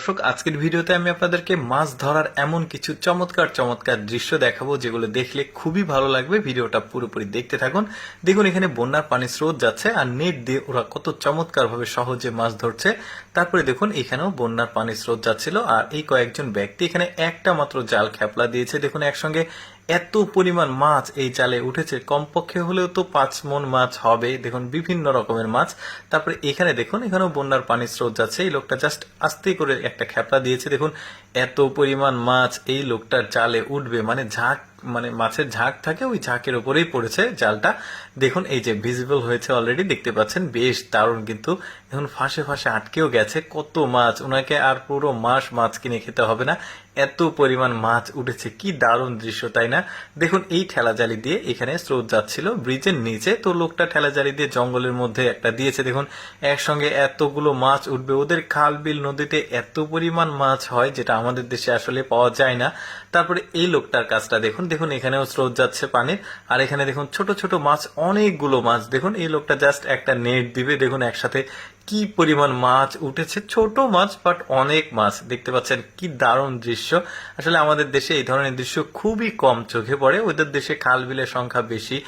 দর্শক, আজকের ভিডিওতে আমি আপনাদেরকে মাছ ধরার এমন কিছু চমৎকার চমৎকার দৃশ্য দেখাবো যেগুলো দেখলে খুবই ভালো লাগবে। ভিডিওটা পুরোপুরি দেখতে থাকুন। দেখুন, এখানে বন্যার পানি স্রোত যাচ্ছে আর নেট দিয়ে ওরা কত চমৎকার ভাবে সহজে মাছ ধরছে। তারপরে দেখুন, এখানেও বন্যার পানি স্রোত যাচ্ছিল আর এই কয়েকজন ব্যক্তি এখানে একটা মাত্র জাল খ্যাপলা দিয়েছে। দেখুন, একসঙ্গে এত পরিমাণ মাছ এই জালে উঠেছে, কমপক্ষে হলেও তো 5 মণ মাছ হবে। দেখুন, বিভিন্ন রকমের মাছ। তারপরে এখানে দেখুন, এখানেও বন্যার পানি স্রোত যাচ্ছে। এই লোকটা জাস্ট আস্তে করে একটা খ্যাপলা দিয়েছে। দেখুন, এত পরিমাণ মাছ এই লোকটার জালে উঠবে, মানে ঝাঁক, মানে মাছের ঝাঁক থাকে, ওই ঝাঁকের উপরেই পড়েছে জালটা। দেখুন, এই যে ভিজিবল হয়েছে অলরেডি, দেখতে পাচ্ছেন, বেশ দারুণ। কিন্তু এখন ফাঁসে ফাঁসে আটকেও গেছে কত মাছ। ওনাকে আর পুরো মাস মাছ কিনে খেতে হবে না, এত পরিমাণ মাছ উঠেছে। কি দারুণ দৃশ্য, তাই না? দেখুন, এই ঠেলা জালি দিয়ে এখানে স্রোত যাচ্ছিল ব্রিজের নিচে, তো লোকটা ঠেলা জালি দিয়ে জঙ্গলের মধ্যে একটা দিয়েছে। দেখুন, একসঙ্গে এতগুলো মাছ উঠবে। ওদের খাল বিল নদীতে এত পরিমাণ মাছ হয় যেটা আমাদের দেশে আসলে পাওয়া যায় না। তারপরে এই লোকটার কাজটা দেখুন। দেখুন, এখানেও স্রোত যাচ্ছে পানির, আর এখানে দেখুন ছোট ছোট মাছ, অনেকগুলো মাছ। দেখুন, এই লোকটা জাস্ট একটা নেট দিবে। দেখুন, একসাথে কি পরিমাণ মাছ উঠেছে, ছোট মাছ বাট অনেক মাছ। দেখতে পাচ্ছেন কি দারুণ দৃশ্য। আসলে আমাদের দেশে এই ধরনের দৃশ্য খুবই কম চোখে পড়ে, ওদের দেশে খাল বিলের সংখ্যা বেশি।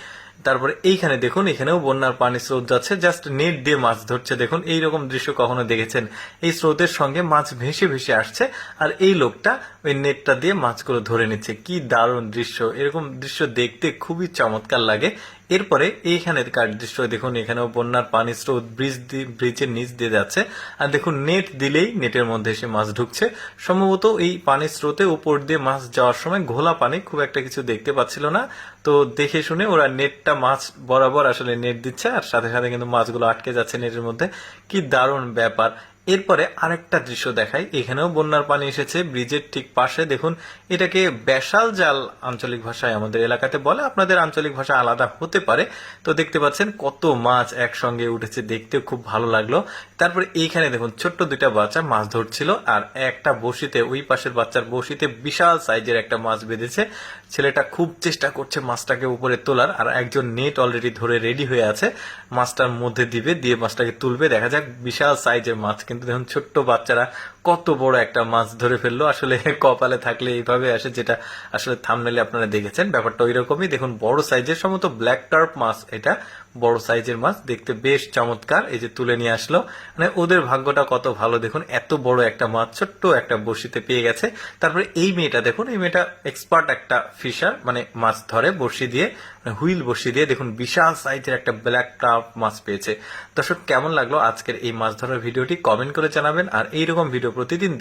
তারপরে এইখানে দেখুন, এখানেও বন্যার পানি স্রোত যাচ্ছে, জাস্ট নেট দিয়ে মাছ ধরছে। দেখুন, এইরকম দৃশ্য কখনো দেখেছেন? এই স্রোতের সঙ্গে মাছ ভেসে ভেসে আসছে আর এই লোকটা ওই নেটটা দিয়ে মাছগুলো ধরে নিচ্ছে। কি দারুণ দৃশ্য! এরকম দৃশ্য দেখতে খুবই চমৎকার লাগে। এরপরে এইখানের দৃশ্য দেখুন, এখানেও বন্যার পানি স্রোত ব্রিজের নিচ দিয়ে যাচ্ছে আর দেখুন, নেট দিলেই নেটের মধ্যে এসে মাছ ঢুকছে। সম্ভবত এই পানির স্রোতে উপর দিয়ে মাছ যাওয়ার সময় ঘোলা পানি, খুব একটা কিছু দেখতে পাচ্ছিল না, তো দেখে শুনে ওরা নেটটা মাছ বরাবর আসলে নেট দিচ্ছে আর সাথে সাথে কিন্তু মাছগুলো আটকে যাচ্ছে নেটের মধ্যে। কি দারুণ ব্যাপার! এরপরে আরেকটা দৃশ্য দেখাই। এখানেও বন্যার পানি এসেছে ব্রিজের ঠিক পাশে। দেখুন, এটাকে বেশাল জাল আঞ্চলিক ভাষায় আমাদের এলাকাতে বলে, আপনাদের আঞ্চলিক ভাষা আলাদা হতে পারে। তো দেখতে পাচ্ছেন কত মাছ একসঙ্গে উঠেছে, দেখতে খুব ভালো লাগলো। তারপরে এইখানে দেখুন, ছোট্ট দুইটা বাচ্চা মাছ ধরছিল আর একটা বড়শিতে, ওই পাশের বাচ্চার বড়শিতে বিশাল সাইজের একটা মাছ বেঁধেছে। ছেলেটা খুব চেষ্টা করছে মাছটাকে উপরে তোলার, আর একজন নেট অলরেডি ধরে রেডি হয়ে আছে, মাছটার মধ্যে দিবে, দিয়ে মাছটাকে তুলবে। দেখা যাক, বিশাল সাইজের মাছ। কিন্তু দেখুন, ছোট্ট বাচ্চারা কত বড় একটা মাছ ধরে ফেললো। আসলে কপালে থাকলে এইভাবে আসে, যেটা আসলে থাম্বনেইলে আপনারা দেখেছেন। ব্যাপারটা ওই রকমই। দেখুন, বড় সাইজের, সম্ভবত ব্ল্যাক কার্প মাছ এটা, বড় সাইজের মাছ, দেখতে বেশ চমৎকার। এই যে তুলে নিয়ে আসলো, মানে ওদের ভাগ্যটা কত ভালো। দেখুন, এত বড় একটা মাছ ছোট্ট একটা বড়শিতে পেয়ে গেছে। তারপরে এই মেয়েটা দেখুন, এই মেয়েটা এক্সপার্ট একটা ফিশার, মানে মাছ ধরে বড়শি দিয়ে, হুইল বড়শি দিয়ে। দেখুন, বিশাল সাইজের একটা ব্ল্যাক কার্প মাছ পেয়েছে। দর্শক, কেমন লাগলো আজকের এই মাছ ধরার ভিডিওটি? কমেন্ট করে জানাবেন। আর এইরকম ভিডিও প্রতিদিন